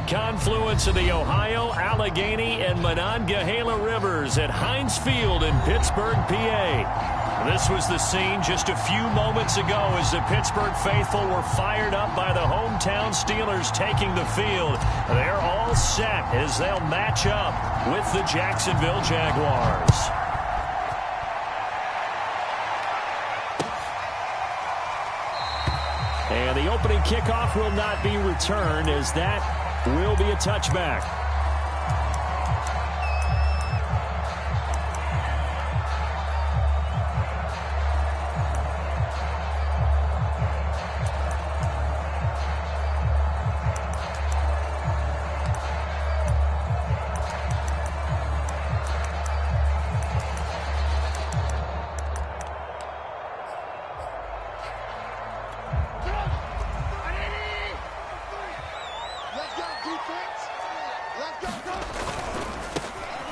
confluence of the Ohio, Allegheny, and Monongahela Rivers at Heinz Field in Pittsburgh, PA. This was the scene just a few moments ago as the Pittsburgh faithful were fired up by the hometown Steelers taking the field. They're all set as they'll match up with the Jacksonville Jaguars. And the opening kickoff will not be returned as that will be a touchback.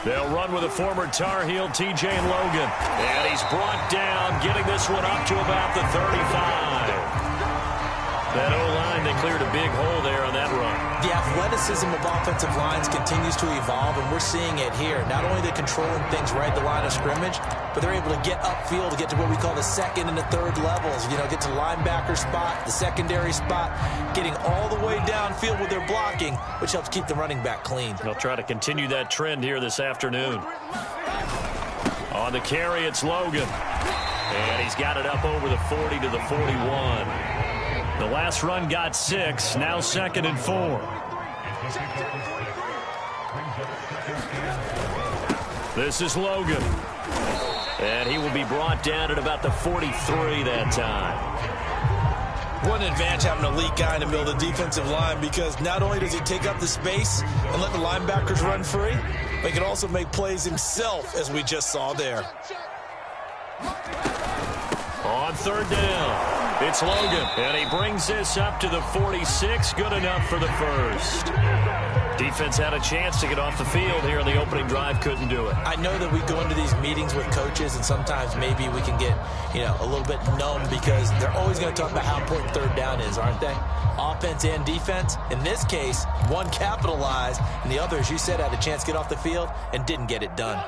They'll run with a former Tar Heel, TJ Logan. And he's brought down, getting this one up to about the 35. That O-line, they cleared a big hole there on that run. The athleticism of offensive lines continues to evolve, and we're seeing it here. Not only are they controlling things right at the line of scrimmage, but they're able to get upfield to get to what we call the second and the third levels. You know, get to linebacker spot, the secondary spot, getting all the way downfield with their blocking, which helps keep the running back clean. They'll try to continue that trend here this afternoon. On the carry, it's Logan. And he's got it up over the 40 to the 41. The last run got 6, now 2nd and 4. This is Logan. And he will be brought down at about the 43 that time. What an advantage having an elite guy in the middle of the defensive line, because not only does he take up the space and let the linebackers run free, but he can also make plays himself, as we just saw there. On 3rd down. It's Logan, and he brings this up to the 46. Good enough for the first. Defense had a chance to get off the field here in the opening drive. Couldn't do it. I know that we go into these meetings with coaches, and sometimes maybe we can get, a little bit numb because they're always going to talk about how important 3rd down is, aren't they? Offense and defense. In this case, one capitalized, and the other, as you said, had a chance to get off the field and didn't get it done.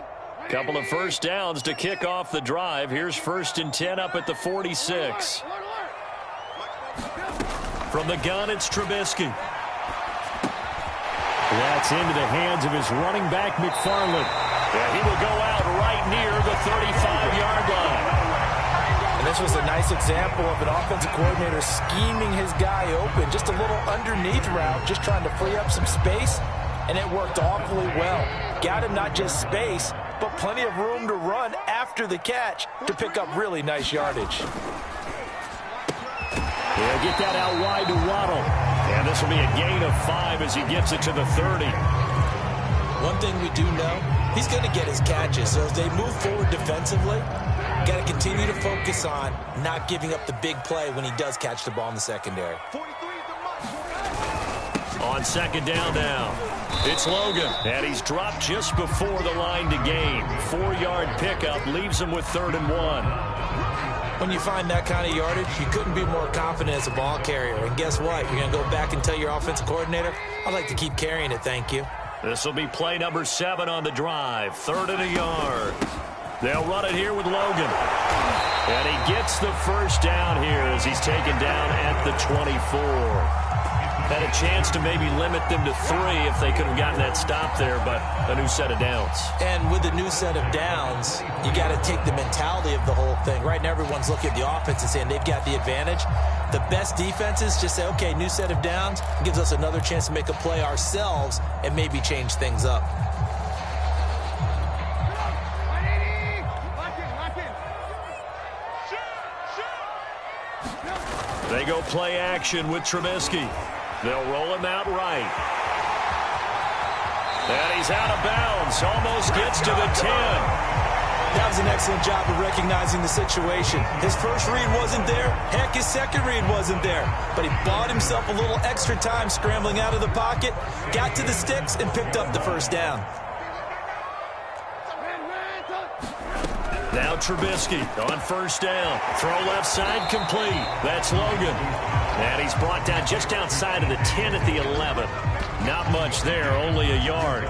Couple of first downs to kick off the drive. Here's 1st and 10 up at the 46. From the gun, it's Trubisky. That's into the hands of his running back, McFarland. Yeah, he will go out right near the 35-yard line. And this was a nice example of an offensive coordinator scheming his guy open. Just a little underneath route, just trying to free up some space, and it worked awfully well. Got him not just space, but plenty of room to run after the catch to pick up really nice yardage. They'll get that out wide to Waddle. And this will be a gain of 5 as he gets it to the 30. One thing we do know, he's going to get his catches. So as they move forward defensively, got to continue to focus on not giving up the big play when he does catch the ball in the secondary. On 2nd down now, it's Logan. And he's dropped just before the line to gain. 4-yard pickup leaves him with 3rd and 1. When you find that kind of yardage, you couldn't be more confident as a ball carrier. And guess what? You're going to go back and tell your offensive coordinator, I'd like to keep carrying it, thank you. This will be play number 7 on the drive. 3rd and a yard. They'll run it here with Logan. And he gets the first down here as he's taken down at the 24. Had a chance to maybe limit them to 3 if they could have gotten that stop there, but a new set of downs. And with a new set of downs, you got to take the mentality of the whole thing. Right now, everyone's looking at the offense and saying they've got the advantage. The best defenses just say, okay, new set of downs, gives us another chance to make a play ourselves and maybe change things up. They go play action with Trubisky. They'll roll him out right. And he's out of bounds. Almost gets to the 10. That was an excellent job of recognizing the situation. His first read wasn't there. Heck, his second read wasn't there. But he bought himself a little extra time scrambling out of the pocket, got to the sticks, and picked up the first down. Now Trubisky on 1st down. Throw left side complete. That's Logan. And he's brought down just outside of the 10 at the 11. Not much there, only a yard.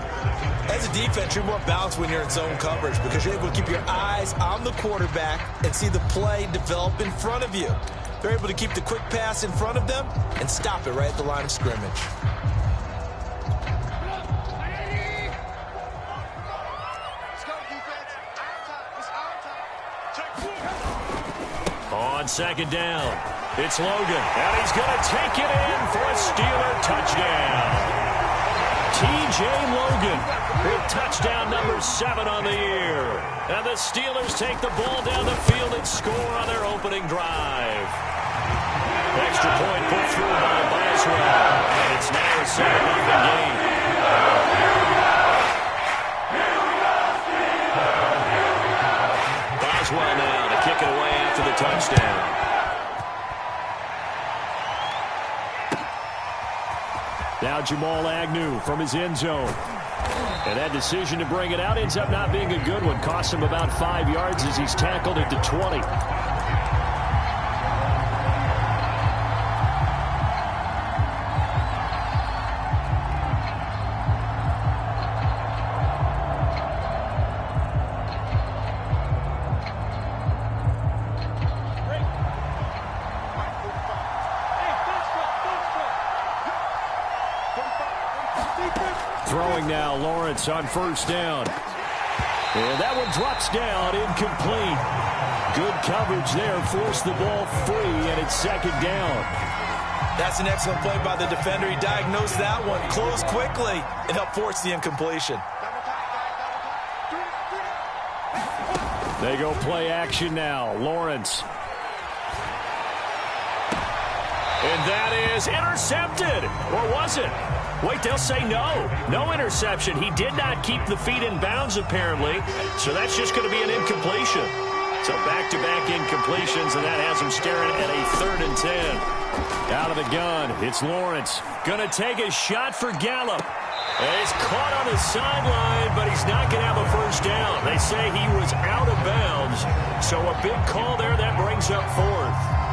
As a defense, you're more balanced when you're in zone coverage because you're able to keep your eyes on the quarterback and see the play develop in front of you. They're able to keep the quick pass in front of them and stop it right at the line of scrimmage. On second down, it's Logan, and he's going to take it in for a Steeler touchdown. T.J. Logan with touchdown number 7 on the year. And the Steelers take the ball down the field and score on their opening drive. Extra point put through by Boswell, and it's now a 7-0 game. Boswell now to kick it away after the touchdown. Now Jamal Agnew from his end zone. And that decision to bring it out ends up not being a good one. Costs him about 5 yards as he's tackled at the 20. Throwing now, Lawrence on first down. And that one drops down, incomplete. Good coverage there, forced the ball free, and it's second down. That's an excellent play by the defender. He diagnosed that one, closed quickly, and helped force the incompletion. They go play action now. Lawrence. And that is intercepted. Or was it? Wait, they'll say no. No interception. He did not keep the feet in bounds, apparently. So that's just going to be an incompletion. So back-to-back incompletions, and that has him staring at a 3rd and 10. Out of the gun, it's Lawrence. Going to take a shot for Gallup. And he's caught on the sideline, but he's not going to have a first down. They say he was out of bounds. So a big call there that brings up 4th.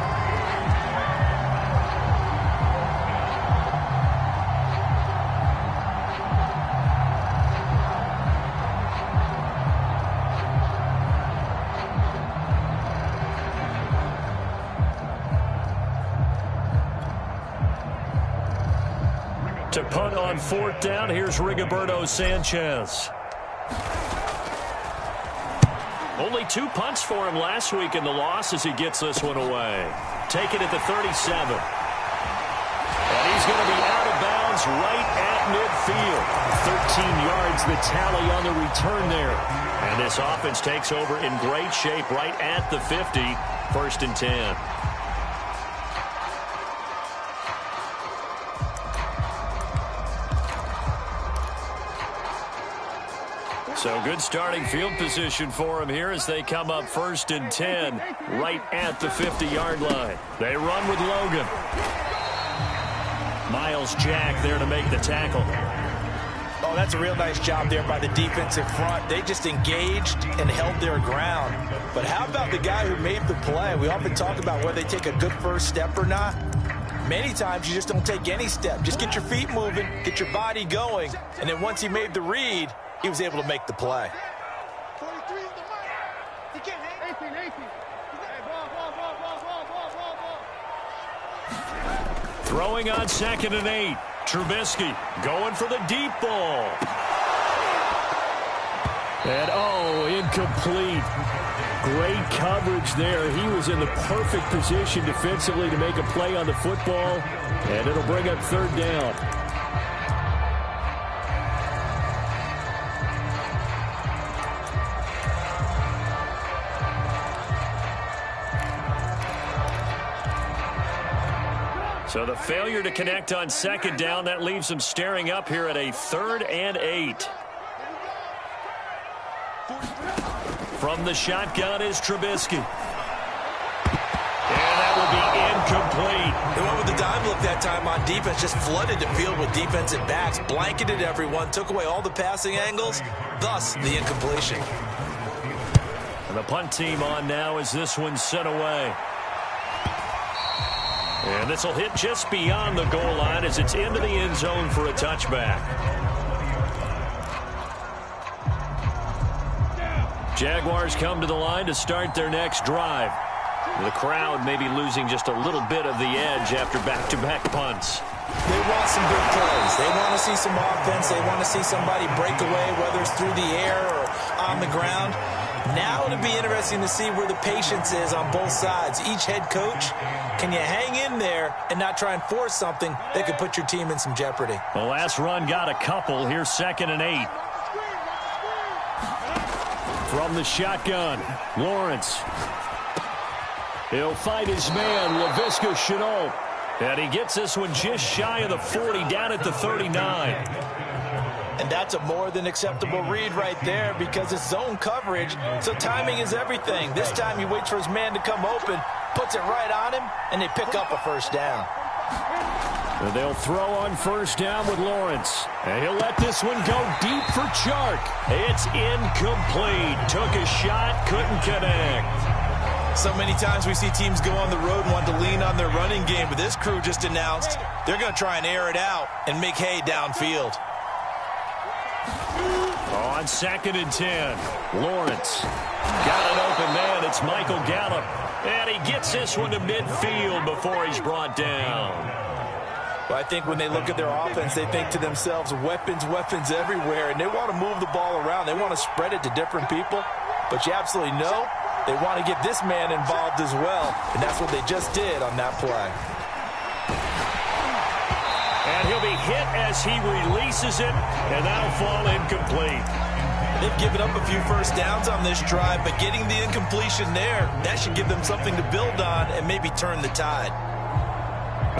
To punt on 4th down, here's Rigoberto Sanchez. Only 2 punts for him last week in the loss as he gets this one away. Take it at the 37. And he's going to be out of bounds right at midfield. 13 yards the tally on the return there. And this offense takes over in great shape right at the 50. 1st and 10. So good starting field position for him here as they come up 1st and 10 right at the 50-yard line. They run with Logan. Miles Jack there to make the tackle. Oh, that's a real nice job there by the defensive front. They just engaged and held their ground. But how about the guy who made the play? We often talk about whether they take a good first step or not. Many times you just don't take any step. Just get your feet moving, get your body going, and then once he made the read, he was able to make the play. Throwing on 2nd and 8. Trubisky going for the deep ball. And, incomplete. Great coverage there. He was in the perfect position defensively to make a play on the football, and it'll bring up 3rd down. So the failure to connect on 2nd down, that leaves them staring up here at a 3rd and 8. From the shotgun is Trubisky. And that will be incomplete. They went with the dime look that time on defense, just flooded the field with defensive backs, blanketed everyone, took away all the passing angles, thus the incompletion. And the punt team on now as this one's sent away. And this will hit just beyond the goal line as it's into the end zone for a touchback. Jaguars come to the line to start their next drive. The crowd may be losing just a little bit of the edge after back-to-back punts. They want some big plays. They want to see some offense. They want to see somebody break away, whether it's through the air or on the ground. Now it'll be interesting to see where the patience is on both sides. Each head coach, can you hang in there and not try and force something that could put your team in some jeopardy? The last run got a couple. Here's 2nd and 8. From the shotgun, Lawrence. He'll fight his man, Laviska Shenault. And he gets this one just shy of the 40, down at the 39. And that's a more than acceptable read right there because it's zone coverage, so timing is everything. This time he waits for his man to come open, puts it right on him, and they pick up a first down. And they'll throw on first down with Lawrence. And he'll let this one go deep for Chark. It's incomplete. Took a shot, couldn't connect. So many times we see teams go on the road and want to lean on their running game, but this crew just announced they're going to try and air it out and make hay downfield. On 2nd and 10, Lawrence. Got an open man. It's Michael Gallup. And he gets this one to midfield before he's brought down. Well, I think when they look at their offense, they think to themselves, weapons, weapons everywhere, and they want to move the ball around. They want to spread it to different people, but you absolutely know they want to get this man involved as well, and that's what they just did on that play. And he'll be hit as he releases it, and that'll fall incomplete. They've given up a few first downs on this drive, but getting the incompletion there, that should give them something to build on and maybe turn the tide.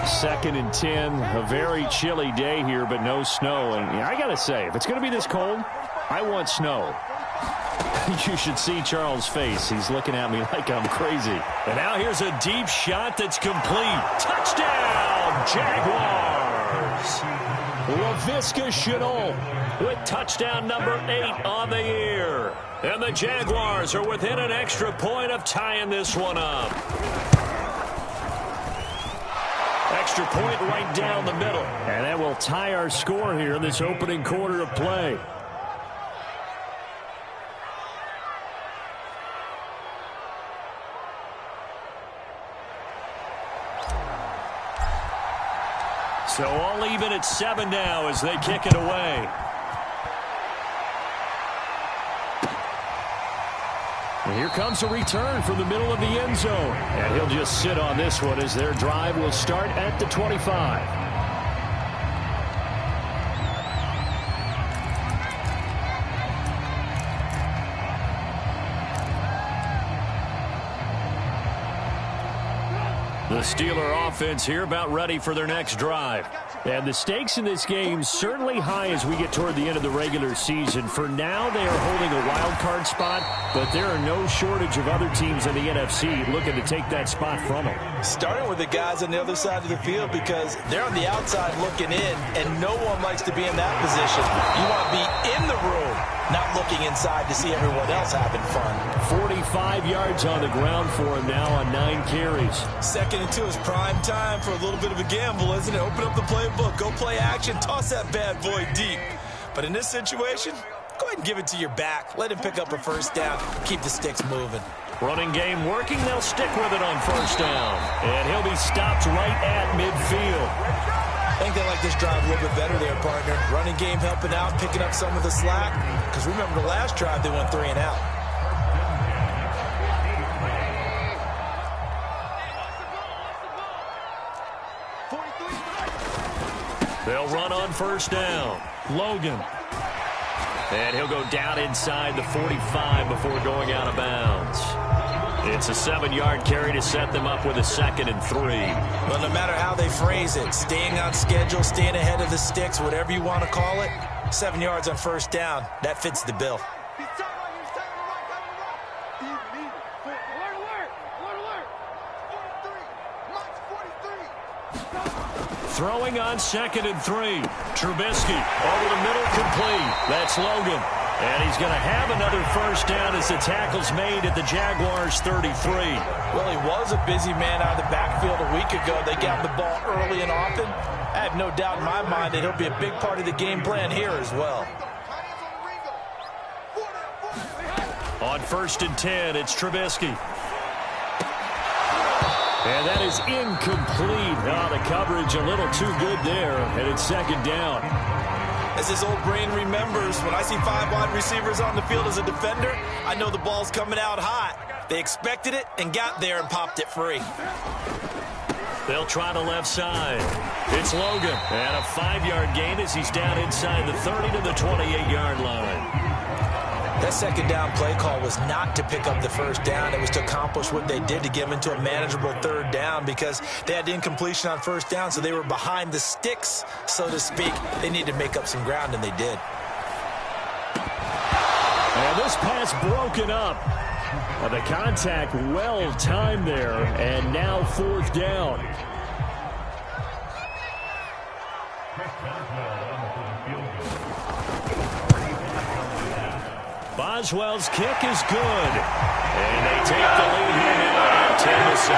2nd and 10, a very chilly day here, but no snow. And I got to say, if it's going to be this cold, I want snow. You should see Charles' face. He's looking at me like I'm crazy. And now here's a deep shot that's complete. Touchdown, Jaguars! Laviska Shenault with touchdown number 8 on the year. And the Jaguars are within an extra point of tying this one up. Extra point right down the middle. And that will tie our score here in this opening quarter of play. So all even at 7 now as they kick it away. And here comes a return from the middle of the end zone. And he'll just sit on this one as their drive will start at the 25. The Steeler offense here about ready for their next drive. And the stakes in this game certainly high as we get toward the end of the regular season. For now, they are holding a wild card spot, but there are no shortage of other teams in the NFC looking to take that spot from them. Starting with the guys on the other side of the field because they're on the outside looking in, and no one likes to be in that position. You want to be in the room, not looking inside to see everyone else having fun. 45 yards on the ground for him now on 9 carries. 2nd and 2 is prime time for a little bit of a gamble, isn't it? Open up the playbook, go play action, toss that bad boy deep. But in this situation, go ahead and give it to your back. Let him pick up a first down. Keep the sticks moving. Running game working. They'll stick with it on first down. And he'll be stopped right at midfield. I think they like this drive a little bit better there, partner. Running game helping out, picking up some of the slack. Because remember the last drive, they went 3 and out. They'll run on first down. Logan. And he'll go down inside the 45 before going out of bounds. It's a 7-yard carry to set them up with a 2nd and 3. Well, no matter how they phrase it, staying on schedule, staying ahead of the sticks, whatever you want to call it, 7 yards on first down, that fits the bill. Throwing on 2nd and 3. Trubisky over the middle, complete. That's Logan. And he's going to have another first down as the tackle's made at the Jaguars' 33. Well, he was a busy man out of the backfield a week ago. They got the ball early and often. I have no doubt in my mind that he'll be a big part of the game plan here as well. On 1st and 10, it's Trubisky. And that is incomplete. Oh, the coverage a little too good there, and it's 2nd down. As his old brain remembers, when I see 5 wide receivers on the field as a defender, I know the ball's coming out hot. They expected it and got there and popped it free. They'll try the left side. It's Logan. And a 5-yard gain as he's down inside the 30 to the 28-yard line. That 2nd down play call was not to pick up the first down. It was to accomplish what they did to get them into a manageable 3rd down because they had incompletion on 1st down, so they were behind the sticks, so to speak. They needed to make up some ground, and they did. And this pass broken up. The contact well timed there, and now 4th down. Boswell's kick is good. And they take the lead here now at 10-7.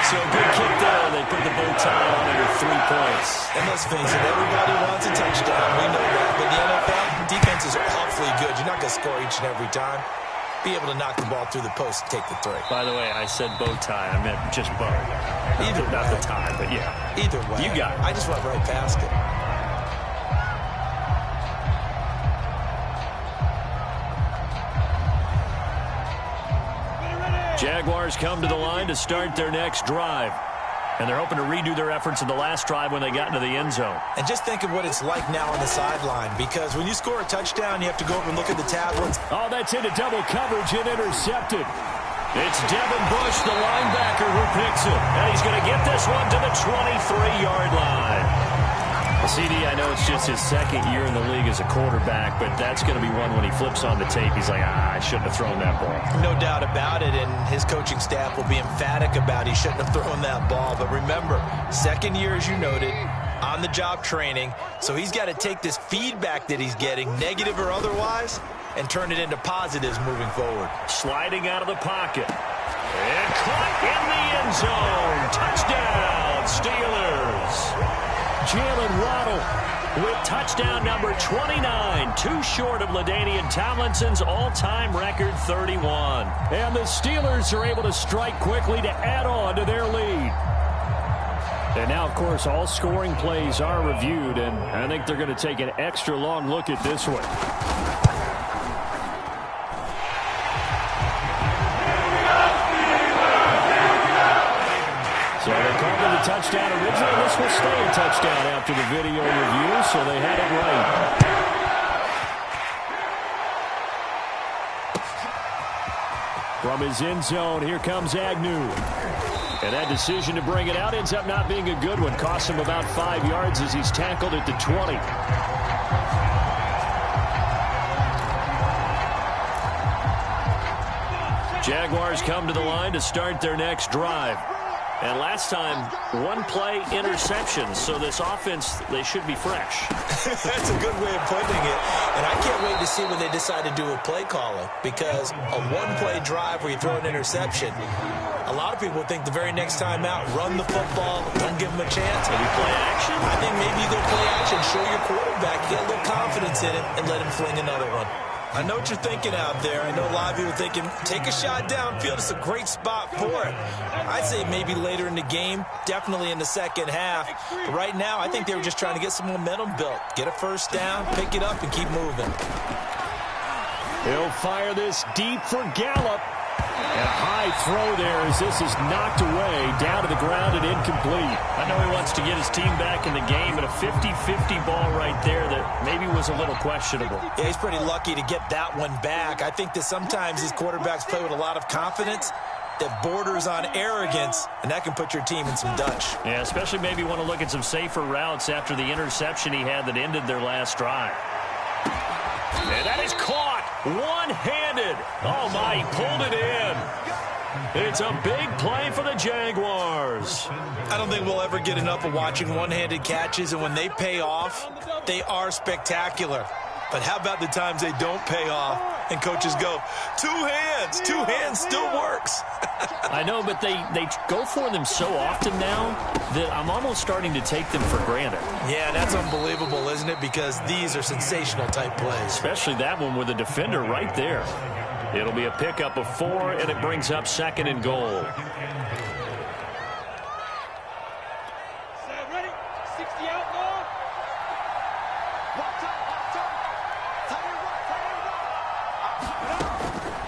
So a good kick there. They put the bow tie on it at 3 points. And let's face it, everybody wants a touchdown. We know that. But the NFL, defenses are awfully good. You're not going to score each and every time. Be able to knock the ball through the post and take the 3. By the way, I said bow tie. I meant just bow. Either not way. the tie, but yeah. Either way. You got it. I just went right past it. Jaguars come to the line to start their next drive. And they're hoping to redo their efforts in the last drive when they got into the end zone. And just think of what it's like now on the sideline, because when you score a touchdown, you have to go over and look at the tablets. Oh, that's into double coverage and intercepted. It's Devin Bush, the linebacker, who picks it. And he's going to get this one to the 23-yard line. CD, I know it's just his 2nd year in the league as a quarterback, but that's going to be one when he flips on the tape. He's like, I shouldn't have thrown that ball. No doubt about it, and his coaching staff will be emphatic about he shouldn't have thrown that ball. But remember, 2nd year, as you noted, on-the-job training, so he's got to take this feedback that he's getting, negative or otherwise, and turn it into positives moving forward. Sliding out of the pocket. And caught in the end zone. Touchdown, Steelers. Jalen Waddle with touchdown number 29, too short of LaDainian Tomlinson's all-time record 31. And the Steelers are able to strike quickly to add on to their lead. And now, of course, all scoring plays are reviewed, and I think they're going to take an extra long look at this one. So they called it a touchdown originally. This will stay a touchdown after the video review, so they had it right. From his end zone, here comes Agnew. And that decision to bring it out ends up not being a good one. Costs him about 5 yards as he's tackled at the 20. Jaguars come to the line to start their next drive. And last time, 1-play interception. So this offense, they should be fresh. That's a good way of putting it. And I can't wait to see when they decide to do a play calling. Because a 1-play drive where you throw an interception, a lot of people think the very next time out, run the football, don't give them a chance. Maybe play action? I think maybe you go play action, show your quarterback, get a little confidence in him, and let him fling another one. I know what you're thinking out there. I know a lot of you are thinking, take a shot downfield. It's a great spot for it. I'd say maybe later in the game, definitely in the second half. But right now, I think they were just trying to get some momentum built. Get a first down, pick it up, and keep moving. He'll fire this deep for Gallup. And a high throw there as this is knocked away, down to the ground and incomplete. I know he wants to get his team back in the game, but a 50-50 ball right there that maybe was a little questionable. Yeah, he's pretty lucky to get that one back. I think that sometimes these quarterbacks play with a lot of confidence that borders on arrogance, and that can put your team in some Dutch. Yeah, especially maybe want to look at some safer routes after the interception he had that ended their last drive. And that is caught one-handed. Oh, my, he pulled it in. It's a big play for the Jaguars. I don't think we'll ever get enough of watching one-handed catches, and when they pay off, they are spectacular. But how about the times they don't pay off and coaches go, two hands still works. I know, but they go for them so often now that I'm almost starting to take them for granted. Yeah, that's unbelievable, isn't it? Because these are sensational type plays. Especially that one with the defender right there. It'll be a pickup of 4, and it brings up 2nd and goal.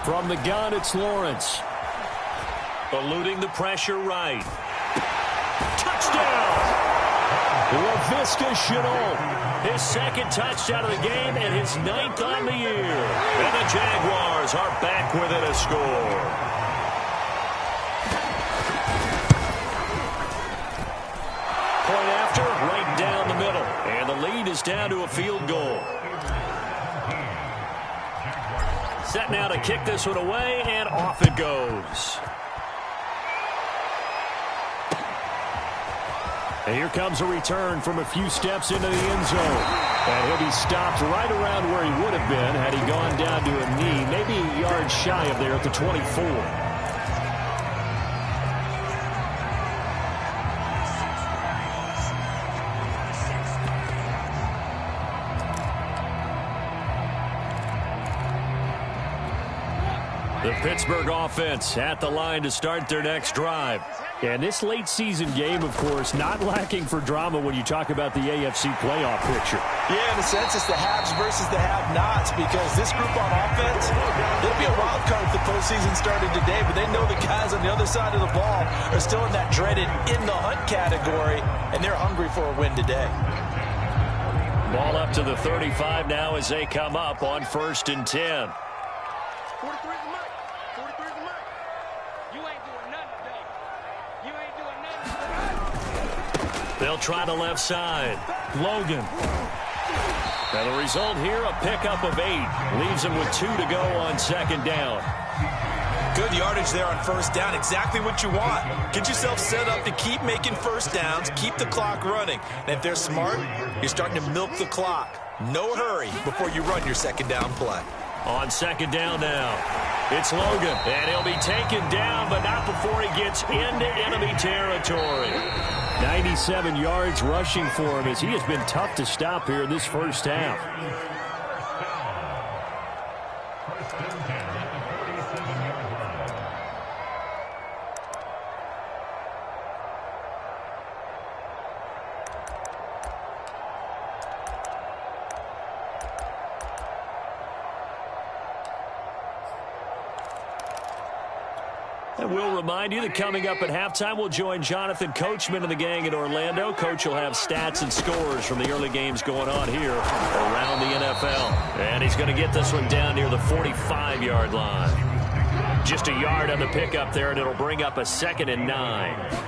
From the gun, it's Lawrence. Eluding the pressure right. Touchdown! LaVisca Chenault. His 2nd touchdown of the game and his 9th on the year. And the Jaguars are back within a score. Point after, right down the middle. And the lead is down to a field goal. Set now to kick this one away, and off it goes. And here comes a return from a few steps into the end zone. And he'll be stopped right around where he would have been had he gone down to a knee, maybe a yard shy of there at the 24. The Pittsburgh offense at the line to start their next drive. And this late season game, of course, not lacking for drama when you talk about the AFC playoff picture. Yeah, in a sense, it's the haves versus the have-nots, because this group on offense, it'll be a wild card if the postseason started today, but they know the guys on the other side of the ball are still in that dreaded in-the-hunt category, and they're hungry for a win today. Ball up to the 35 now as they come up on 1st and 10. They'll try the left side. Logan. And the result here, a pickup of 8. Leaves him with 2 to go on 2nd down. Good yardage there on 1st down. Exactly what you want. Get yourself set up to keep making 1st downs, keep the clock running. And if they're smart, you're starting to milk the clock. No hurry before you run your 2nd down play. On 2nd down now, it's Logan. And he'll be taken down, but not before he gets into enemy territory. 97 yards rushing for him as he has been tough to stop here in this first half. And we'll remind you that coming up at halftime, we'll join Jonathan Coachman and the gang in Orlando. Coach will have stats and scores from the early games going on here around the NFL. And he's going to get this one down near the 45-yard line. Just a yard on the pickup there, and it'll bring up a 2nd and 9.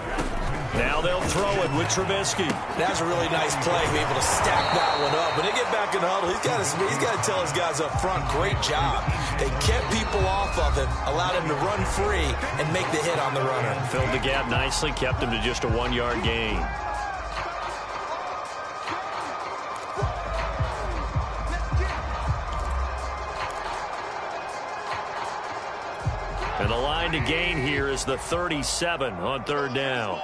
Now they'll throw it with Trubisky. That's a really nice play to be able to stack that one up. When they get back in the huddle, he's got to tell his guys up front, great job. They kept people off of him, allowed him to run free, and make the hit on the runner. Filled the gap nicely, kept him to just a 1-yard gain. And the line to gain here is the 37 on 3rd down.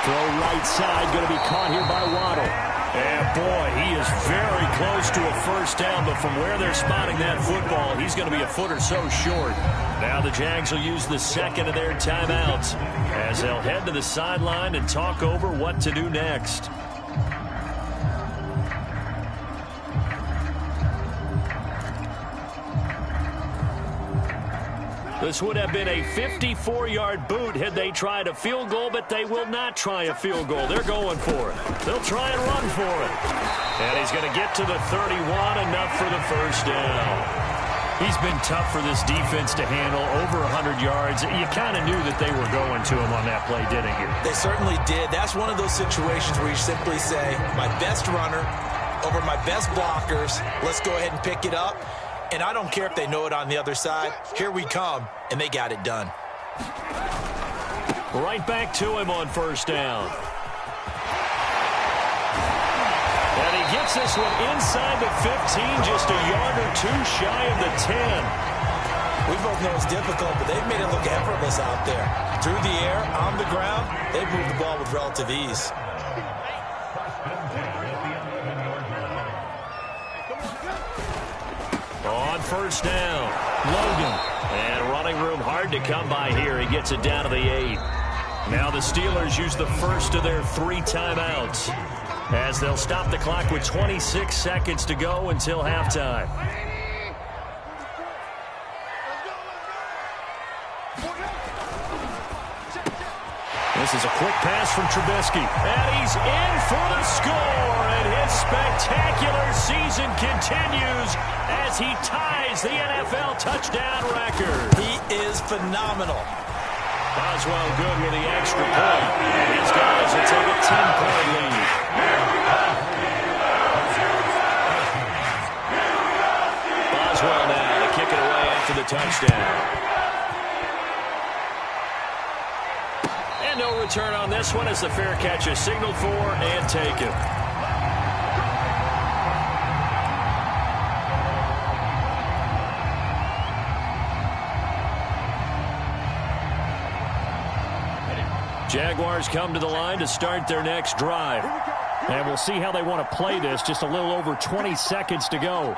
Throw right side, going to be caught here by Waddle. And boy, he is very close to a 1st down, but from where they're spotting that football, he's going to be a foot or so short. Now the Jags will use the 2nd of their timeouts as they'll head to the sideline and talk over what to do next. This would have been a 54-yard boot had they tried a field goal, but they will not try a field goal. They're going for it. They'll try and run for it. And he's going to get to the 31, enough for the 1st down. He's been tough for this defense to handle, over 100 yards. You kind of knew that they were going to him on that play, didn't you? They certainly did. That's one of those situations where you simply say, my best runner over my best blockers, let's go ahead and pick it up. And I don't care if they know it on the other side. Here we come, and they got it done. Right back to him on 1st down. gets this one inside the 15, just a yard or two shy of the 10. We both know it's difficult, but they've made it look effortless out there. Through the air, on the ground, they've moved the ball with relative ease. On first down, Logan. And running room hard to come by here. He gets it down to the 8. Now the Steelers use the first of their 3 timeouts, as they'll stop the clock with 26 seconds to go until halftime. This is a quick pass from Trubisky. And he's in for the score. And his spectacular season continues as he ties the NFL touchdown record. He is phenomenal. Boswell good with the extra point. And his guys will take a 10-point lead. Boswell now to kick it away after the touchdown. No return on this one as the fair catch is signaled for and taken. Jaguars come to the line to start their next drive. And we'll see how they want to play this. Just a little over 20 seconds to go.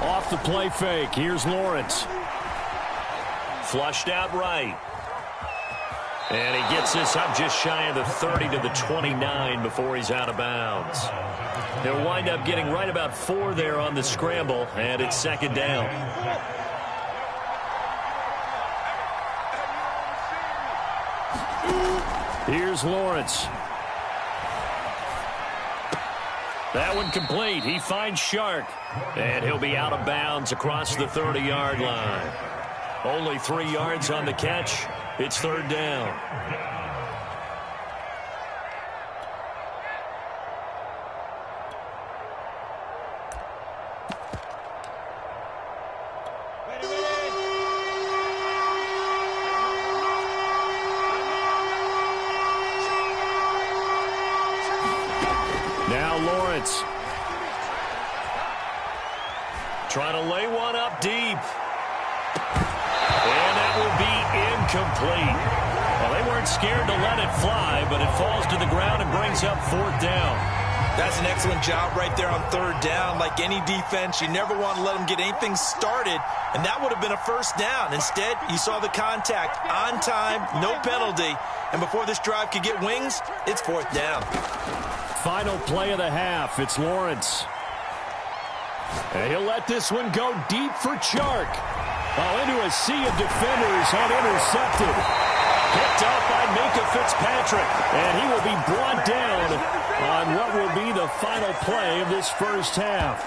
Off the play fake. Here's Lawrence. Flushed out right. And he gets this up just shy of the 30 to the 29 before he's out of bounds. He'll wind up getting right about 4 there on the scramble, and it's second down. Here's Lawrence. That one complete. He finds Shark, and he'll be out of bounds across the 30-yard line. Only 3 yards on the catch. It's third down. Now Lawrence. Trying to lay one up deep. And that will be incomplete. Well, they weren't scared to let it fly, but it falls to the ground and brings up fourth down. That's an excellent job right there on third down. Like any defense, you never want to let them get anything started, and that would have been a first down. Instead, you saw the contact on time, no penalty, and before this drive could get wings, it's fourth down. Final play of the half. It's Lawrence. And he'll let this one go deep for Chark. Oh, into a sea of defenders and intercepted. Picked up by Minka Fitzpatrick. And he will be brought down on what will be the final play of this first half.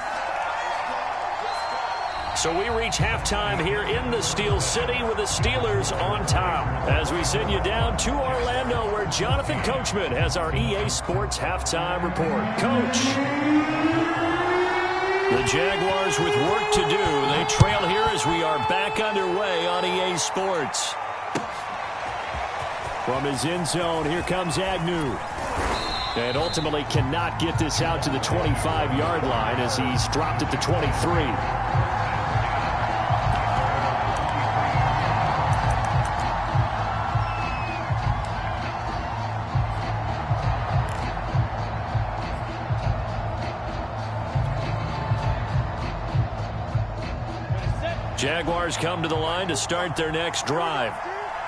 So we reach halftime here in the Steel City with the Steelers on top. As we send you down to Orlando, where Jonathan Coachman has our EA Sports halftime report. Coach. The Jaguars with work to do. They trail here as we are back underway on EA Sports. From his end zone, here comes Agnew. And ultimately cannot get this out to the 25-yard line as he's dropped at the 23. Jaguars come to the line to start their next drive.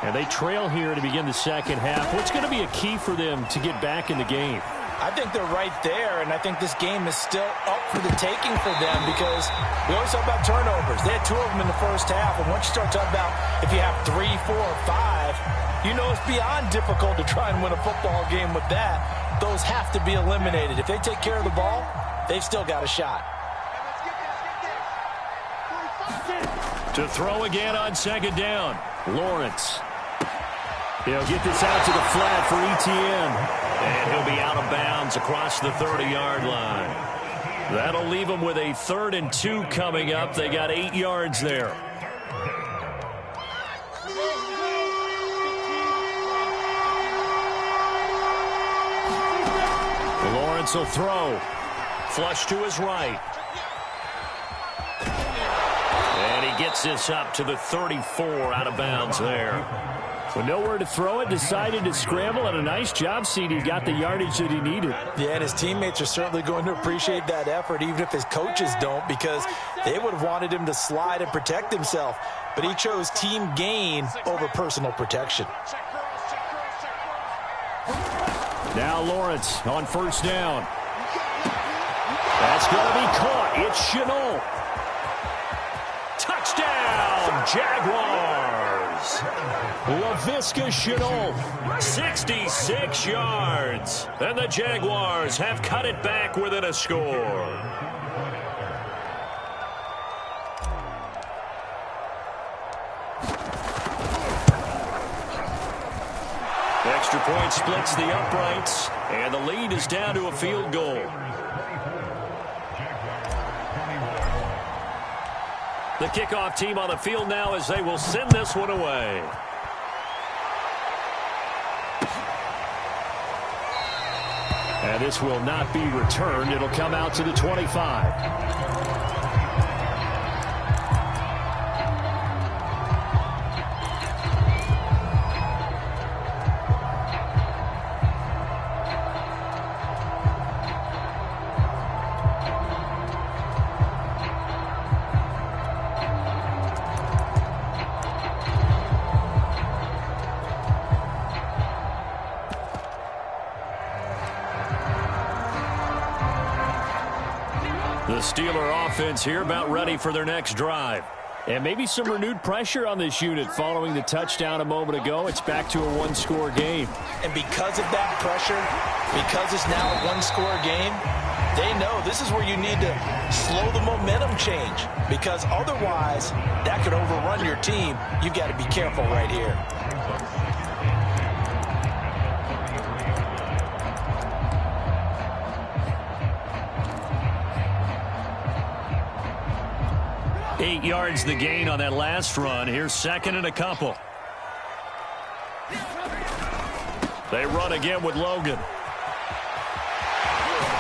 And they trail here to begin the second half. What's going to be a key for them to get back in the game? I think they're right there, and I think this game is still up for the taking for them because we always talk about turnovers. They had 2 of them in the first half, and once you start talking about if you have 3, 4, or 5, you know it's beyond difficult to try and win a football game with that. Those have to be eliminated. If they take care of the ball, they've still got a shot. To throw again on second down, Lawrence. He'll get this out to the flat for Etienne. And he'll be out of bounds across the 30-yard line. That'll leave them with a 3rd and 2 coming up. They got 8 yards there. Lawrence will throw. Flush to his right. And he gets this up to the 34 out of bounds there. With nowhere to throw it, decided to scramble, and a nice job, CD. Got the yardage that he needed. Yeah, and his teammates are certainly going to appreciate that effort, even if his coaches don't, because they would have wanted him to slide and protect himself. But he chose team gain over personal protection. Now Lawrence on first down. That's going to be caught. It's Shenault. Touchdown, Jaguars. Laviska Shenault, 66 yards. And the Jaguars have cut it back within a score. Extra point splits the uprights, and the lead is down to a field goal. The kickoff team on the field now as they will send this one away. And this will not be returned. It'll come out to the 25. The Steeler offense here about ready for their next drive. And maybe some renewed pressure on this unit following the touchdown a moment ago. It's back to a one-score game. And because of that pressure, because it's now a one-score game, they know this is where you need to slow the momentum change, because otherwise that could overrun your team. You've got to be careful right here. Eight yards the gain on that last run. Here's second and a couple. They run again with Logan.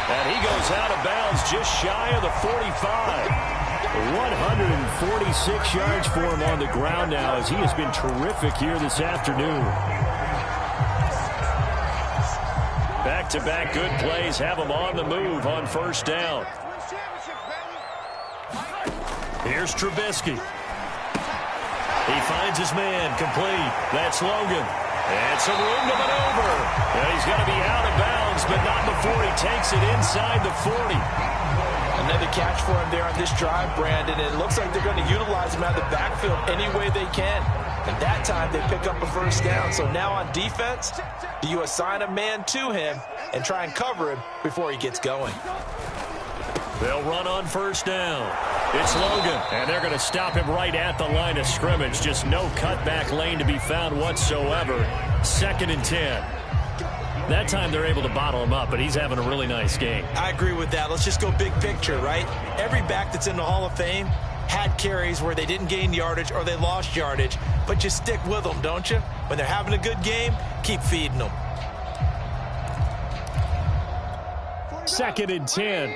And he goes out of bounds just shy of the 45. 146 yards for him on the ground now, as he has been terrific here this afternoon. Back-to-back good plays have him on the move on first down. Here's Trubisky. He finds his man complete. That's Logan. And some room to maneuver. And he's going to be out of bounds, but not before he takes it inside the 40. Another catch for him there on this drive, Brandon. And it looks like they're going to utilize him out of the backfield any way they can. And that time they pick up a first down. So now on defense, do you assign a man to him and try and cover him before he gets going? They'll run on first down. It's Logan, and they're going to stop him right at the line of scrimmage. Just no cutback lane to be found whatsoever. 2nd and 10. That time they're able to bottle him up, but he's having a really nice game. I agree with that. Let's just go big picture, right? Every back that's in the Hall of Fame had carries where they didn't gain yardage or they lost yardage, but you stick with them, don't you? When they're having a good game, keep feeding them. 2nd and 10.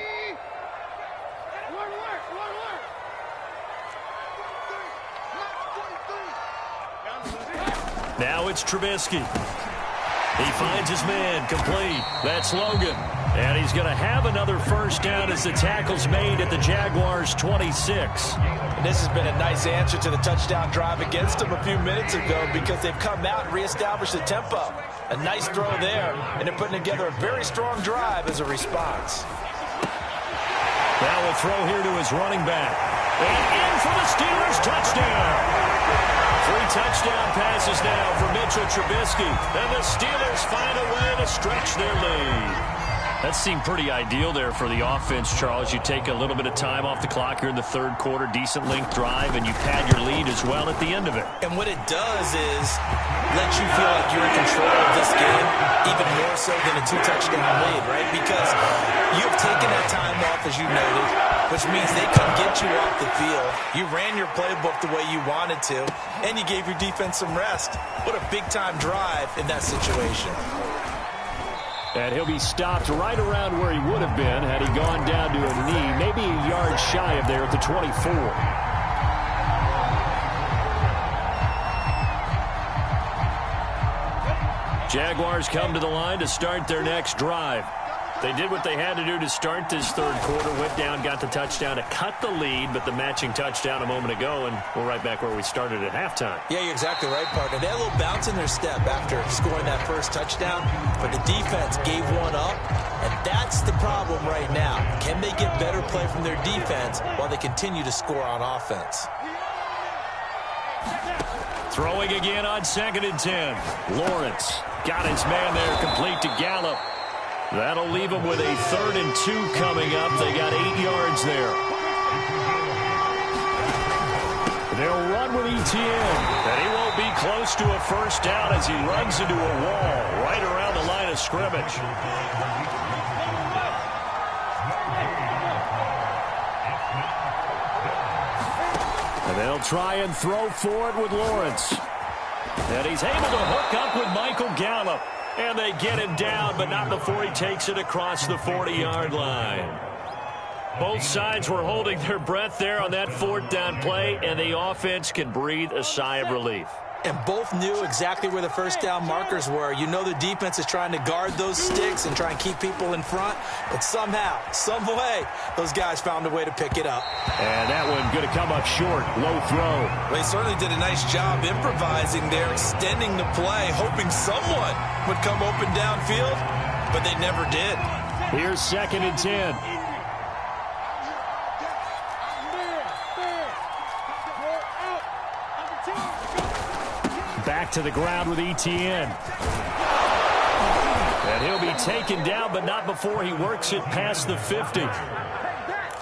Now it's Trubisky. He finds his man complete. That's Logan. And he's going to have another first down as the tackle's made at the Jaguars' 26. And this has been a nice answer to the touchdown drive against them a few minutes ago, because they've come out and reestablished the tempo. A nice throw there, and they're putting together a very strong drive as a response. Now we'll throw here to his running back. And in for the Steelers' touchdown. 3 touchdown passes now for Mitchell Trubisky. And the Steelers find a way to stretch their lead. That seemed pretty ideal there for the offense, Charles. You take a little bit of time off the clock here in the third quarter, decent length drive, and you pad your lead as well at the end of it. And what it does is let you feel like you're in control of this game, even more so than a 2-touchdown lead, right? Because you've taken that time off, as you noted, which means they couldn't get you off the field. You ran your playbook the way you wanted to, and you gave your defense some rest. What a big-time drive in that situation. And he'll be stopped right around where he would have been had he gone down to a knee, maybe a yard shy of there at the 24. Jaguars come to the line to start their next drive. They did what they had to do to start this third quarter. Went down, got the touchdown to cut the lead, but the matching touchdown a moment ago, and we're right back where we started at halftime. Yeah, you're exactly right, partner. They had a little bounce in their step after scoring that first touchdown, but the defense gave one up, and that's the problem right now. Can they get better play from their defense while they continue to score on offense? Throwing again on 2nd and 10. Lawrence got his man there, complete to Gallup. That'll leave them with a 3rd and 2 coming up. They got 8 yards there. They'll run with Etienne, and he won't be close to a first down as he runs into a wall right around the line of scrimmage. And they'll try and throw for it with Lawrence. And he's able to hook up with Michael Gallup. And they get him down, but not before he takes it across the 40-yard line. Both sides were holding their breath there on that 4th down play, and the offense can breathe a sigh of relief. And both knew exactly where the first down markers were. You know the defense is trying to guard those sticks and try and keep people in front, but somehow, some way, those guys found a way to pick it up. And that one going to come up short, low throw. They certainly did a nice job improvising there, extending the play, hoping someone would come open downfield, but they never did. Here's 2nd and 10. Back to the ground with Etienne. And he'll be taken down, but not before he works it past the 50.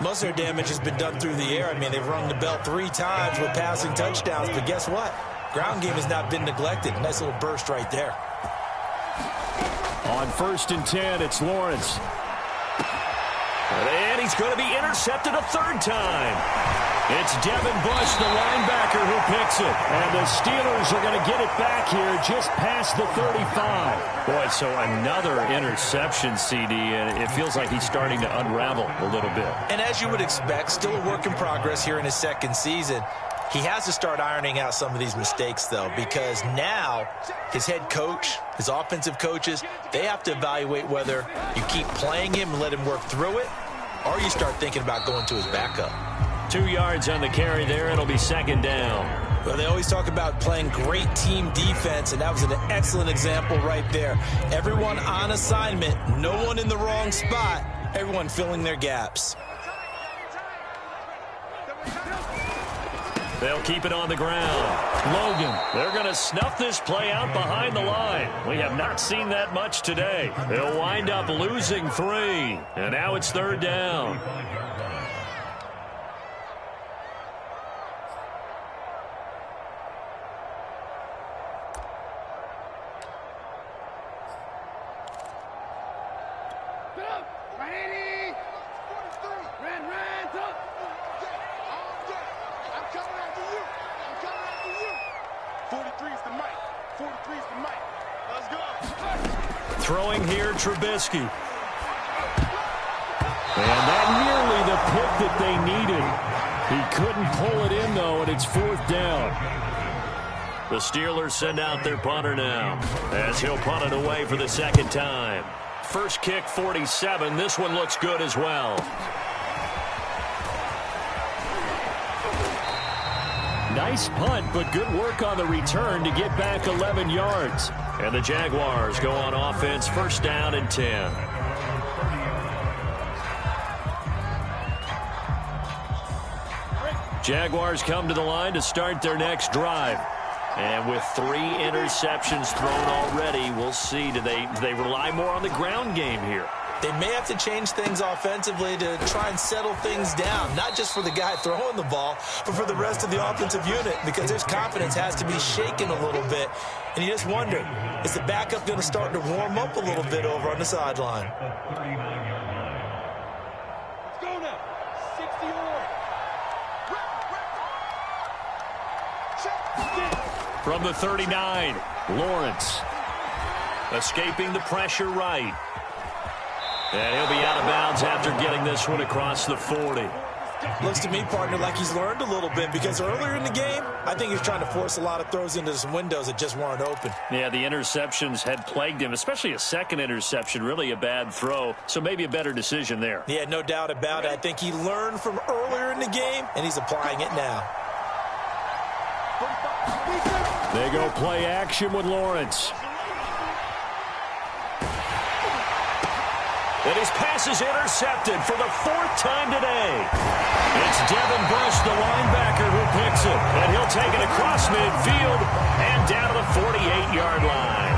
Most of their damage has been done through the air. I mean, they've rung the bell 3 times with passing touchdowns, but guess what? Ground game has not been neglected. Nice little burst right there. On 1st and 10, it's Lawrence. And he's going to be intercepted a 3rd time. It's Devin Bush, the linebacker, who picks it. And the Steelers are going to get it back here just past the 35. Boy, so another interception, CD, and it feels like he's starting to unravel a little bit. And as you would expect, still a work in progress here in his 2nd season. He has to start ironing out some of these mistakes, though, because now his head coach, his offensive coaches, they have to evaluate whether you keep playing him and let him work through it, or you start thinking about going to his backup. 2 yards on the carry there. It'll be 2nd down. Well, they always talk about playing great team defense, and that was an excellent example right there. Everyone on assignment, no one in the wrong spot, everyone filling their gaps. They'll keep it on the ground. Logan, they're going to snuff this play out behind the line. We have not seen that much today. They'll wind up losing 3, and now it's 3rd down. Throwing here, Trubisky. And that nearly the pick that they needed. He couldn't pull it in, though, and it's 4th down. The Steelers send out their punter now, as he'll punt it away for the 2nd time. First kick, 47. This one looks good as well. Nice punt, but good work on the return to get back 11 yards. And the Jaguars go on offense, 1st down and 10. Jaguars come to the line to start their next drive. And with 3 interceptions thrown already, we'll see. Do they rely more on the ground game here? They may have to change things offensively to try and settle things down, not just for the guy throwing the ball, but for the rest of the offensive unit, because his confidence has to be shaken a little bit. And you just wonder, is the backup going to start to warm up a little bit over on the sideline? Let's go now. 60-yard. From the 39, Lawrence escaping the pressure right. And he'll be out of bounds after getting this one across the 40. Looks to me, partner, like he's learned a little bit because earlier in the game, I think he's trying to force a lot of throws into some windows that just weren't open. Yeah, the interceptions had plagued him, especially a second interception, really a bad throw. So maybe a better decision there. Yeah, no doubt about it. I think he learned from earlier in the game, and he's applying it now. They go play action with Lawrence. And his pass is intercepted for the 4th time today. It's Devin Bush, the linebacker, who picks it. And he'll take it across midfield and down to the 48-yard line.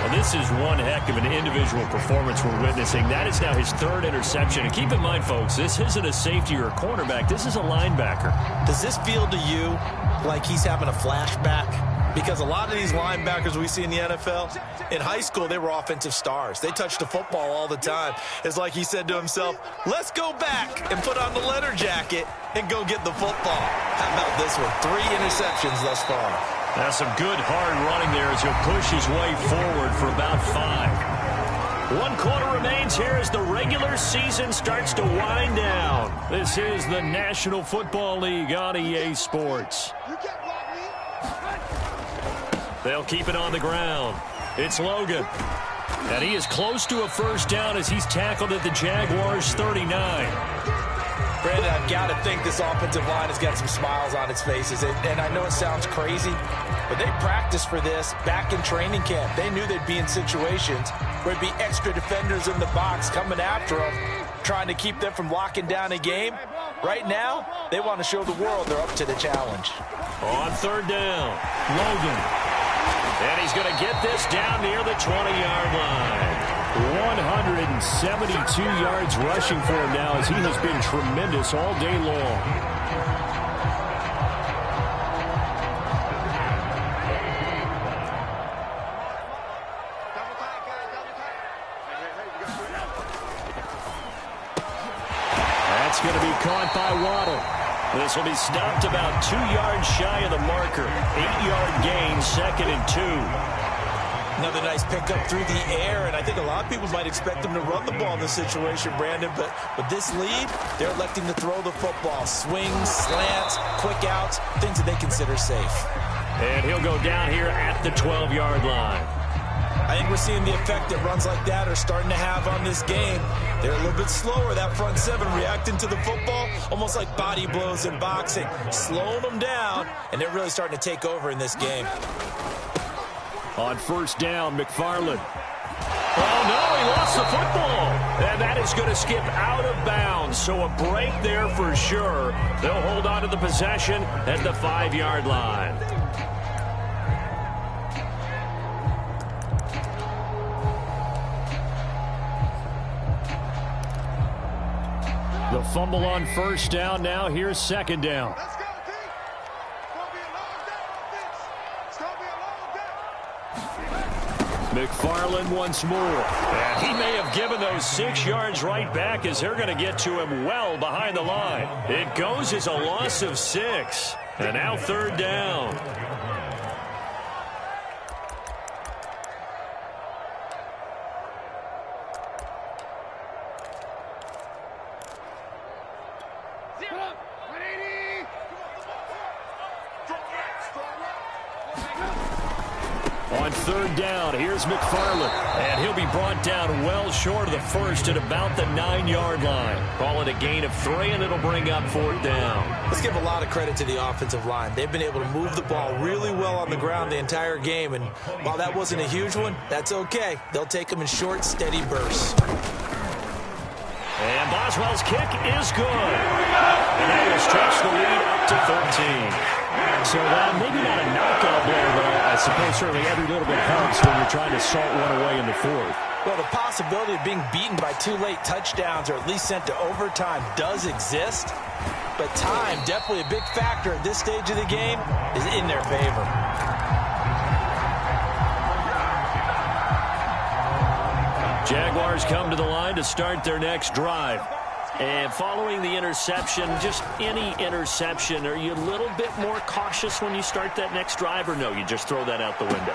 Well, this is one heck of an individual performance we're witnessing. That is now his 3rd interception. And keep in mind, folks, this isn't a safety or a cornerback. This is a linebacker. Does this feel to you like he's having a flashback? Because a lot of these linebackers we see in the NFL, in high school, they were offensive stars. They touched the football all the time. It's like he said to himself, let's go back and put on the leather jacket and go get the football. How about this one? 3 interceptions thus far. That's some good hard running there as he'll push his way forward for about 5. 1 quarter remains here as the regular season starts to wind down. This is the National Football League on EA Sports. They'll keep it on the ground. It's Logan. And he is close to a first down as he's tackled at the Jaguars' 39. Brandon, I've got to think this offensive line has got some smiles on its faces. And I know it sounds crazy, but they practiced for this back in training camp. They knew they'd be in situations where there'd be extra defenders in the box coming after them, trying to keep them from locking down a game. Right now, they want to show the world they're up to the challenge. On 3rd down, Logan. And he's going to get this down near the 20-yard line. 172 yards rushing for him now as he has been tremendous all day long. That's going to be caught by Waddle. This will be stopped about 2 yards shy of the marker. 8-yard gain, 2nd and 2. Another nice pickup through the air, and I think a lot of people might expect them to run the ball in this situation, Brandon, but with this lead, they're electing to throw the football. Swings, slants, quick outs, things that they consider safe. And he'll go down here at the 12-yard line. I think we're seeing the effect that runs like that are starting to have on this game. They're a little bit slower, that front 7, reacting to the football, almost like body blows in boxing, slowing them down, and they're really starting to take over in this game. On 1st down, McFarland. Oh, no, he lost the football. And that is going to skip out of bounds, so a break there for sure. They'll hold on to the possession at the 5-yard line. The fumble on 1st down. Now here's 2nd down. Let's go, team. It's going to be a long day, offense. It's going to be a long day. McFarland once more. And he may have given those 6 yards right back as they're going to get to him well behind the line. It goes as a loss of 6. And now 3rd down. On 3rd down, here's McFarland. And he'll be brought down well short of the first at about the 9-yard line. Call it a gain of 3, and it'll bring up 4th down. Let's give a lot of credit to the offensive line. They've been able to move the ball really well on the ground the entire game. And while that wasn't a huge one, that's okay. They'll take them in short, steady bursts. And Boswell's kick is good. And that will stretch the lead up to 13. So maybe not a knockout blow, though. I suppose certainly every little bit helps when you're trying to salt one away in the 4th. Well, the possibility of being beaten by 2 late touchdowns or at least sent to overtime does exist. But time, definitely a big factor at this stage of the game, is in their favor. Jaguars come to the line to start their next drive. And following the interception, just any interception, are you a little bit more cautious when you start that next drive, or no, you just throw that out the window?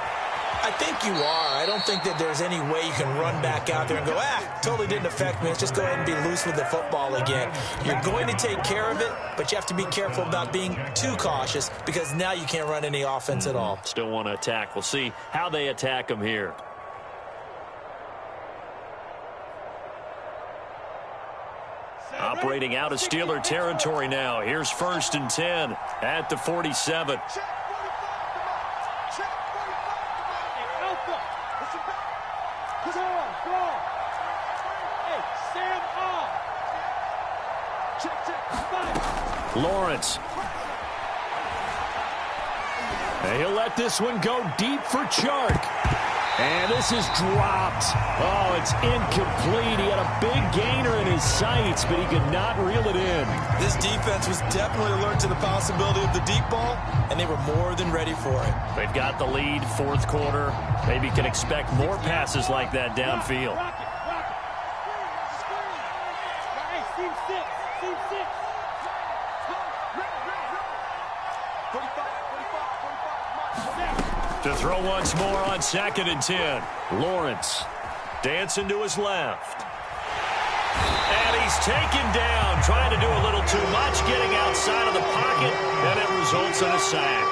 I think you are. I don't think that there's any way you can run back out there and go, totally didn't affect me. Let's just go ahead and be loose with the football again. You're going to take care of it, but you have to be careful about being too cautious because now you can't run any offense at all. Still want to attack. We'll see how they attack them here. Operating out of Steeler territory now. Here's 1st and 10 at the 47. Lawrence. And he'll let this one go deep for Chark. And this is dropped. Oh, it's incomplete. He had a big gainer in his sights, but he could not reel it in. This defense was definitely alert to the possibility of the deep ball, and they were more than ready for it. They've got the lead, 4th quarter. Maybe can expect more passes like that downfield. To throw once more on 2nd and 10. Lawrence dancing to his left. And he's taken down, trying to do a little too much, getting outside of the pocket, and it results in a sack.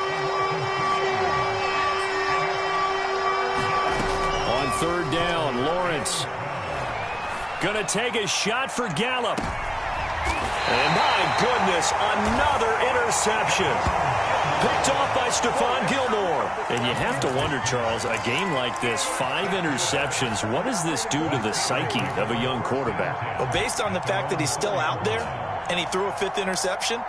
On 3rd down, Lawrence going to take a shot for Gallup. And my goodness, another interception. Picked off by Stephon Gilmore. And you have to wonder, Charles, a game like this, 5 interceptions, what does this do to the psyche of a young quarterback? Well, based on the fact that he's still out there and he threw a 5th interception,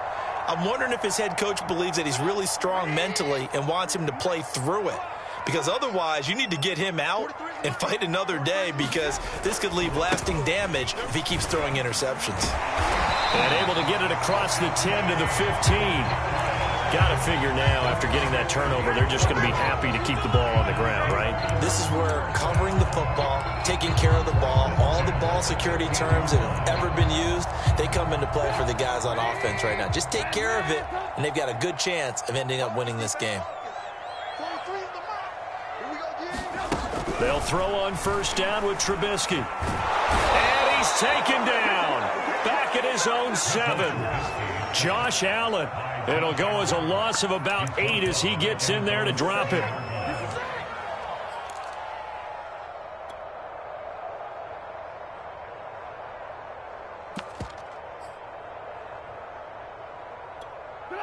I'm wondering if his head coach believes that he's really strong mentally and wants him to play through it. Because otherwise, you need to get him out and fight another day because this could leave lasting damage if he keeps throwing interceptions. And able to get it across the 10 to the 15. Got to figure now, after getting that turnover, they're just going to be happy to keep the ball on the ground, right? This is where covering the football, taking care of the ball, all the ball security terms that have ever been used, they come into play for the guys on offense right now. Just take care of it, and they've got a good chance of ending up winning this game. They'll throw on 1st down with Trubisky. And he's taken down. Back at his own 7. Josh Allen. It'll go as a loss of about 8 as he gets in there to drop it.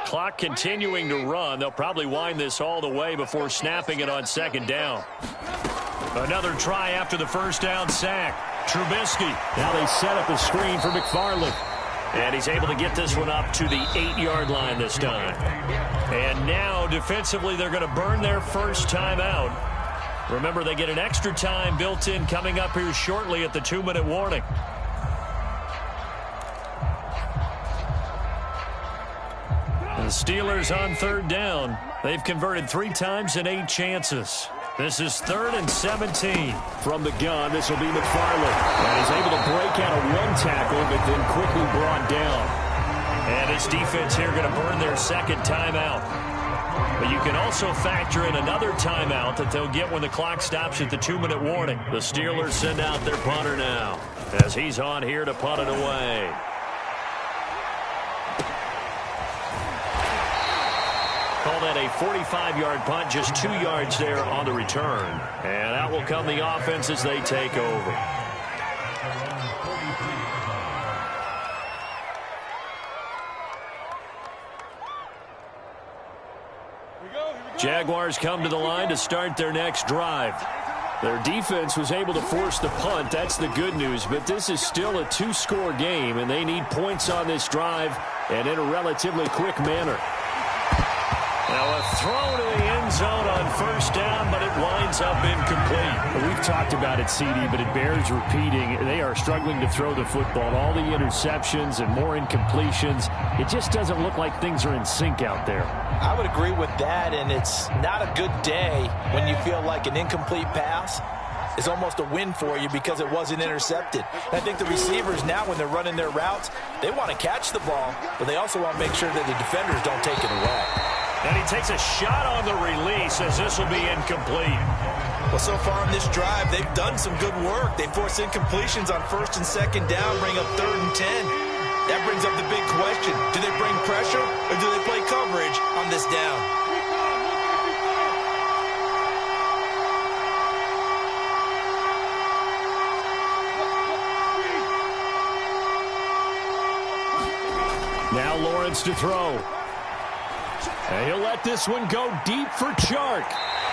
Clock continuing to run. They'll probably wind this all the way before snapping it on 2nd down. Another try after the 1st down sack. Trubisky. Now they set up a screen for McFarland. And he's able to get this one up to the 8-yard line this time. And now, defensively, they're going to burn their first timeout. Remember, they get an extra time built in coming up here shortly at the 2-minute warning. The Steelers on 3rd down. They've converted 3 times in 8 chances. This is 3rd and 17. From the gun, this will be McFarland. And he's able to break out of 1 tackle, but then quickly brought down. And his defense here going to burn their 2nd timeout. But you can also factor in another timeout that they'll get when the clock stops at the 2-minute warning. The Steelers send out their punter now as he's on here to punt it away. Call that a 45-yard punt, just 2 yards there on the return. And out will come the offense as they take over. Jaguars come to the line to start their next drive. Their defense was able to force the punt. That's the good news. But this is still a 2-score game, and they need points on this drive and in a relatively quick manner. Now a throw to the end zone on 1st down, but it winds up incomplete. We've talked about it, CD, but it bears repeating. They are struggling to throw the football. All the interceptions and more incompletions. It just doesn't look like things are in sync out there. I would agree with that, and it's not a good day when you feel like an incomplete pass is almost a win for you because it wasn't intercepted. And I think the receivers now, when they're running their routes, they want to catch the ball, but they also want to make sure that the defenders don't take it away. And he takes a shot on the release as this will be incomplete. Well, so far in this drive, they've done some good work. They force incompletions on 1st and 2nd down, bring up 3rd and 10. That brings up the big question. Do they bring pressure or do they play coverage on this down? Now Lawrence to throw. And he'll let this one go deep for Chark.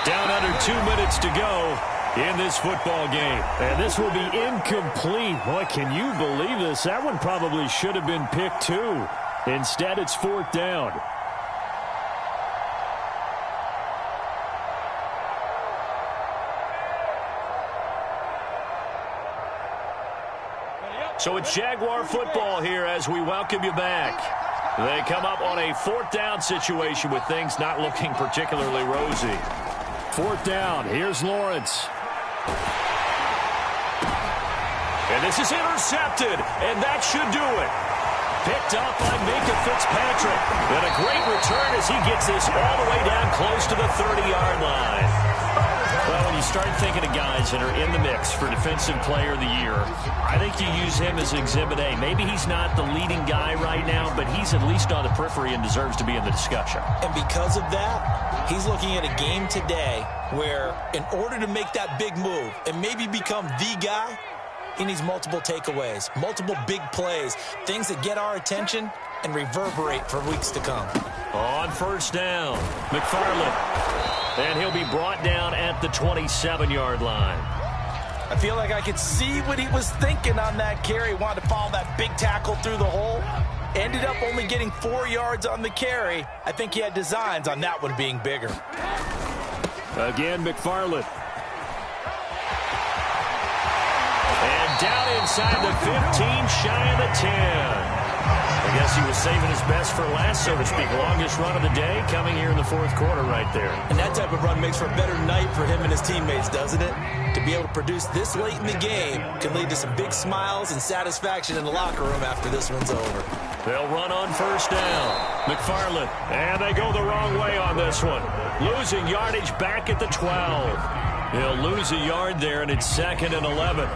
Down under 2 minutes to go in this football game. And this will be incomplete. Boy, can you believe this? That one probably should have been picked too. Instead, it's 4th down. So it's Jaguar football here as we welcome you back. They come up on a 4th down situation with things not looking particularly rosy. 4th down. Here's Lawrence. And this is intercepted, and that should do it. Picked up by Minka Fitzpatrick. And a great return as he gets this all the way down close to the 30-yard line. Well, when you start thinking of guys that are in the mix for Defensive Player of the Year, I think you use him as Exhibit A. Maybe he's not the leading guy right now, but he's at least on the periphery and deserves to be in the discussion. And because of that, he's looking at a game today where in order to make that big move and maybe become the guy, he needs multiple takeaways, multiple big plays, things that get our attention and reverberate for weeks to come. On 1st down, McFarland. And he'll be brought down at the 27-yard line. I feel like I could see what he was thinking on that carry. Wanted to follow that big tackle through the hole. Ended up only getting 4 yards on the carry. I think he had designs on that one being bigger. Again, McFarland. And down inside the 15, shy of the 10. I guess he was saving his best for last, so to speak. Longest run of the day coming here in the 4th quarter right there. And that type of run makes for a better night for him and his teammates, doesn't it? To be able to produce this late in the game can lead to some big smiles and satisfaction in the locker room after this one's over. They'll run on 1st down. McFarland. And they go the wrong way on this one. Losing yardage back at the 12. He'll lose a yard there, and it's 2nd and 11.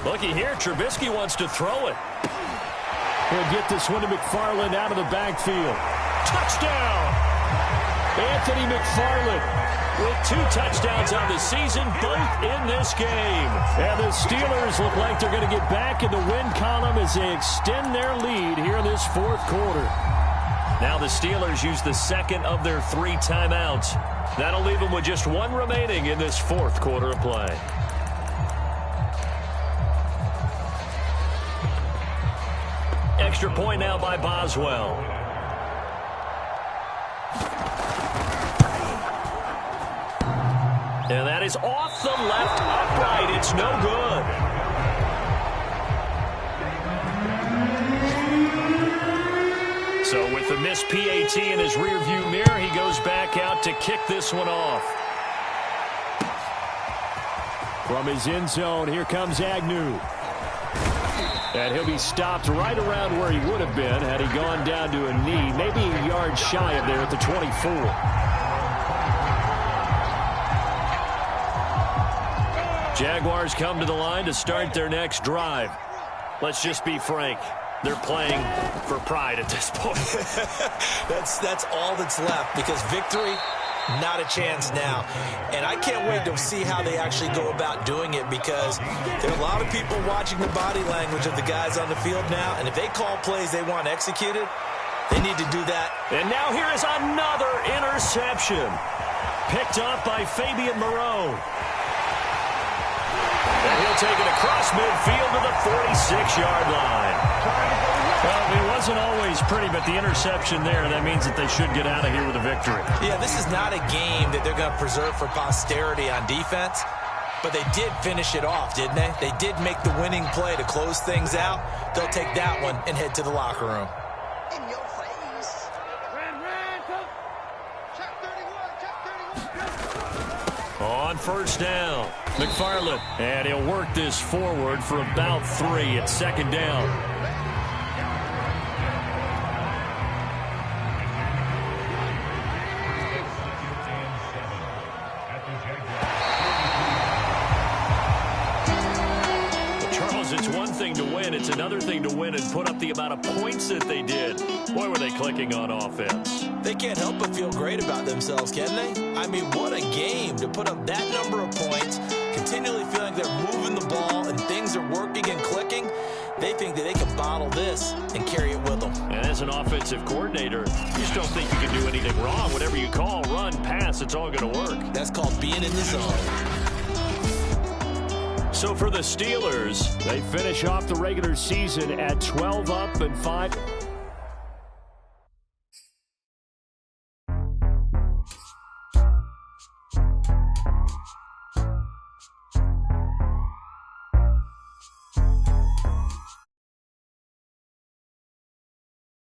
Looky here, Trubisky wants to throw it. He'll get this one to McFarland out of the backfield. Touchdown! Anthony McFarland with 2 touchdowns on the season, both in this game. And the Steelers look like they're going to get back in the win column as they extend their lead here in this 4th quarter. Now the Steelers use the 2nd of their 3 timeouts. That'll leave them with just 1 remaining in this 4th quarter of play. Extra point now by Boswell. And that is off the left upright. It's no good. So with the missed PAT in his rearview mirror, he goes back out to kick this one off. From his end zone, here comes Agnew. And he'll be stopped right around where he would have been had he gone down to a knee, maybe a yard shy of there at the 24. Jaguars come to the line to start their next drive. Let's just be frank. They're playing for pride at this point. That's all that's left because victory, not a chance now. And I can't wait to see how they actually go about doing it because there are a lot of people watching the body language of the guys on the field now. And if they call plays they want executed, they need to do that. And now here is another interception. Picked up by Fabian Moreau. And he'll take it across midfield to the 46-yard line. Well, it wasn't always pretty, but the interception there, that means that they should get out of here with a victory. Yeah, this is not a game that they're going to preserve for posterity on defense, but they did finish it off, didn't they? They did make the winning play to close things out. They'll take that one and head to the locker room. In your face. Check 31, check 31. On on first down. McFarland, and he'll work this forward for about 3 at second down. It's one thing to win. It's another thing to win and put up the amount of points that they did. Boy, were they clicking on offense. They can't help but feel great about themselves, can they? I mean, what a game to put up that number of points, continually feeling they're moving the ball and things are working and clicking. They think that they can bottle this and carry it with them. And as an offensive coordinator, you just don't think you can do anything wrong. Whatever you call, run, pass, it's all going to work. That's called being in the zone. So for the Steelers, they finish off the regular season at 12 up and 5.